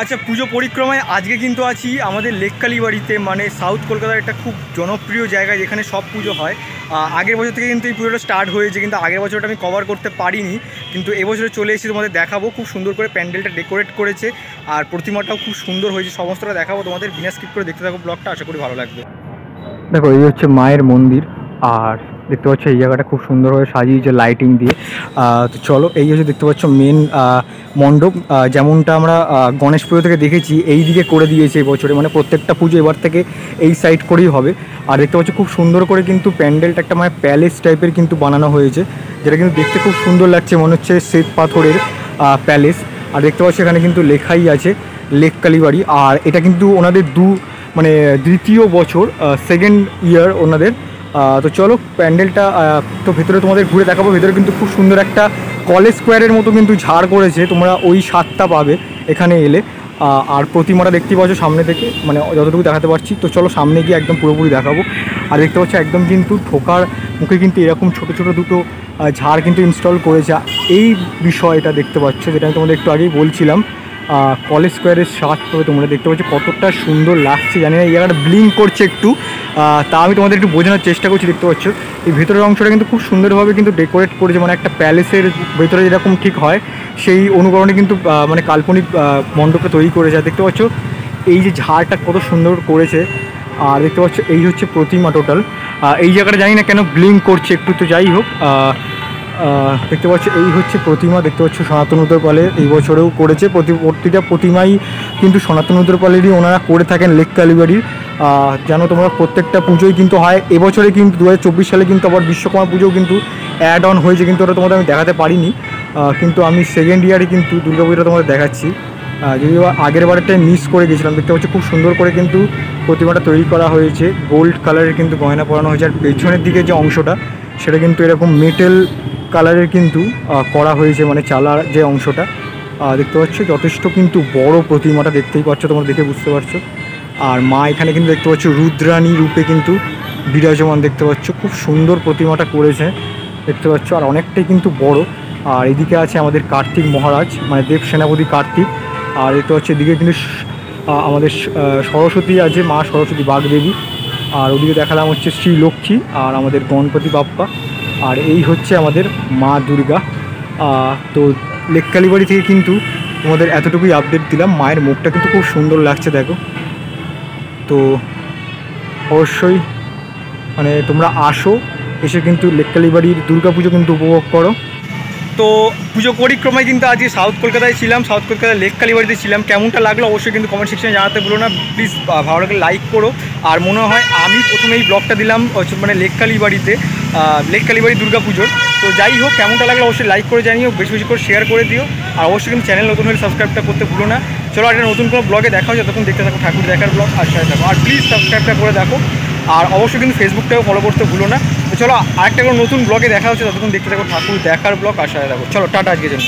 আচ্ছা, পুজো পরিক্রমায় আজকে কিন্তু আছি আমাদের লেক কালীবাড়িতে, মানে সাউথ কলকাতার একটা খুব জনপ্রিয় জায়গা যেখানে সব পুজো হয়। আগের বছর থেকে কিন্তু এই পুজোটা স্টার্ট হয়েছে, কিন্তু আগের বছরটা আমি কভার করতে পারিনি, কিন্তু এবছরে চলে এসেছি তোমাদের দেখাবো। খুব সুন্দর করে প্যান্ডেলটা ডেকোরেট করেছে আর প্রতিমাটাও খুব সুন্দর হয়েছে। সমস্তটা দেখাবো তোমাদের, বিনা স্কিপ করে দেখতে থাকো ব্লগটা, আশা করি ভালো লাগবে। দেখো, এই হচ্ছে মায়ের মন্দির, আর দেখতে পাচ্ছ এই জায়গাটা খুব সুন্দরভাবে সাজিয়েছে লাইটিং দিয়ে। তো চলো, এই হচ্ছে দেখতে পাচ্ছ মেন মণ্ডপ, যেমনটা আমরা গণেশ পুজো থেকে দেখেছি এই দিকে করে দিয়েছে এবছরে, মানে প্রত্যেকটা পুজো এবার থেকে এই সাইড করেই হবে। আর দেখতে পাচ্ছ খুব সুন্দর করে কিন্তু প্যান্ডেলটা একটা মানে প্যালেস টাইপের কিন্তু বানানো হয়েছে, যেটা কিন্তু দেখতে খুব সুন্দর লাগছে, মনে হচ্ছে শ্বেত পাথরের প্যালেস। আর দেখতে পাচ্ছ এখানে কিন্তু লেখাই আছে লেক কালীবাড়ি, আর এটা কিন্তু ওনাদের মানে দ্বিতীয় বছর, সেকেন্ড ইয়ার ওনাদের। তো চলো প্যান্ডেলটা তো ভেতরে তোমাদের ঘুরে দেখাবো। ভেতরে কিন্তু খুব সুন্দর একটা কলেজ স্কোয়ারের মতো কিন্তু ঝাড় করেছে, তোমরা ওই স্বাদটা পাবে এখানে এলে। আর প্রতিমাটা দেখতে পাচ্ছ সামনে থেকে, মানে যতটুকু দেখাতে পারছি। তো চলো সামনে গিয়ে একদম পুরোপুরি দেখাবো। আর দেখতে পাচ্ছ একদম কিন্তু ঢোকার মুখে কিন্তু এরকম ছোটো ছোটো দুটো ঝাড় কিন্তু ইনস্টল করেছে। এই বিষয়টা দেখতে পাচ্ছ, যেটা আমি তোমাদের একটু আগেই বলছিলাম, কলেজ স্কোয়ারের স্বাদ করে তোমরা দেখতে পাচ্ছ কতটা সুন্দর লাগছে। জানি না এই জায়গাটা ব্লিঙ্ক করছে একটু, তা আমি তোমাদের একটু বোঝানোর চেষ্টা করছি। দেখতে পাচ্ছ এই ভেতরের অংশটা কিন্তু খুব সুন্দরভাবে কিন্তু ডেকোরেট করেছে, মানে একটা প্যালেসের ভেতরে যেরকম ঠিক হয় সেই অনুকরণে কিন্তু মানে কাল্পনিক মণ্ডপটা তৈরি করেছে। আর দেখতে পাচ্ছ এই যে ঝাড়টা কত সুন্দর করেছে। আর দেখতে পাচ্ছ এই হচ্ছে প্রতিমা টোটাল। এই জায়গাটা জানি না কেন ব্লিঙ্ক করছে একটু, তো যাই হোক। দেখতে পাচ্ছ এই হচ্ছে প্রতিমা, দেখতে পাচ্ছ সনাতন উত্তরপালে এই বছরেও করেছে। প্রতিটা প্রতিমাই কিন্তু সনাতন উত্তরপালেরই ওনারা করে থাকেন লেক কালীবাড়ির। জানো তোমরা প্রত্যেকটা পুজোই কিন্তু হয়। এবছরে কিন্তু 2024 সালে কিন্তু আবার বিশ্বকর্মা পুজোও কিন্তু অ্যাড অন হয়েছে, কিন্তু ওটা তোমাদের আমি দেখাতে পারিনি। কিন্তু আমি সেকেন্ড ইয়ারে কিন্তু দুর্গা পুজোটা তোমাদের দেখাচ্ছি, যদিও আগের বারেরটাই মিস করে গেছিলাম। দেখতে পাচ্ছি খুব সুন্দর করে কিন্তু প্রতিমাটা তৈরি করা হয়েছে, গোল্ড কালারের কিন্তু গয়না পরানো হয়েছে। আর পেছনের দিকে যে অংশটা সেটা কিন্তু এরকম মেটেল কালারের কিন্তু করা হয়েছে, মানে চালার যে অংশটা। দেখতে পাচ্ছ যথেষ্ট কিন্তু বড় প্রতিমাটা, দেখতেই পাচ্ছ, তোমরা দেখে বুঝতে পারছো। আর মা এখানে কিন্তু দেখতে পাচ্ছ রুদ্রাণী রূপে কিন্তু বিরাজমান, দেখতে পাচ্ছ খুব সুন্দর প্রতিমাটা করেছে, দেখতে পাচ্ছ। আর অনেকটাই কিন্তু বড়। আর এদিকে আছে আমাদের কার্তিক মহারাজ, মানে দেব সেনাপতি কার্তিক। আর দেখতে পাচ্ছ এদিকে কিন্তু আমাদের সরস্বতী আছে, মা সরস্বতী বাগদেবী। আর ওদিকে দেখালাম হচ্ছে শ্রী লক্ষ্মী আর আমাদের গণপতি বাপ্পা। আর এই হচ্ছে আমাদের মা দুর্গা। তো লেক কালীবাড়ি থেকে কিন্তু তোমাদের এতটুকুই আপডেট দিলাম। মায়ের মুখটা কিন্তু খুব সুন্দর লাগছে দেখো। তো অবশ্যই মানে তোমরা আসো, এসে কিন্তু লেক কালীবাড়ির দুর্গা পুজো কিন্তু উপভোগ করো। তো পুজো পরিক্রমায় কিন্তু আজকে সাউথ কলকাতায় ছিলাম, সাউথ কলকাতায় লেক কালীবাড়িতে ছিলাম। কেমনটা লাগলো অবশ্যই কিন্তু কমেন্ট সেকশনে জানাতে ভুলো না প্লিজ। ভালো লাগলে লাইক করো। আর মনে হয় আমি প্রথমে এই ব্লগটা দিলাম মানে লেক কালীবাড়িতে, লেক কালীবাড়ি দুর্গা পুজোর। তো যাই হোক, কেমনটা লাগলো অবশ্যই লাইক করে জানিও, বেশি বেশি করে শেয়ার করে দিও। আর অবশ্যই কিন্তু চ্যানেল নতুন হলে সাবস্ক্রাইবটা করতে ভুলো না। চলো একটা নতুন কোনো ব্লগে দেখা হয়, যতক্ষণ দেখতে থাকো ঠাকুর দেখার ব্লগ আর সাথে থাকো। আর প্লিজ সাবস্ক্রাইবটা করে দেখো। আর অবশ্যই কিন্তু ফেসবুকটাও ফলো করতে ভুলো না। তো চলো আরেকটা কোনো নতুন ব্লগে দেখা হচ্ছে, ততক্ষণ দেখতে থাকো ঠাকুর দেখার ব্লগ আর সাথে থাকো। চলো টাটা আজকের জন্য।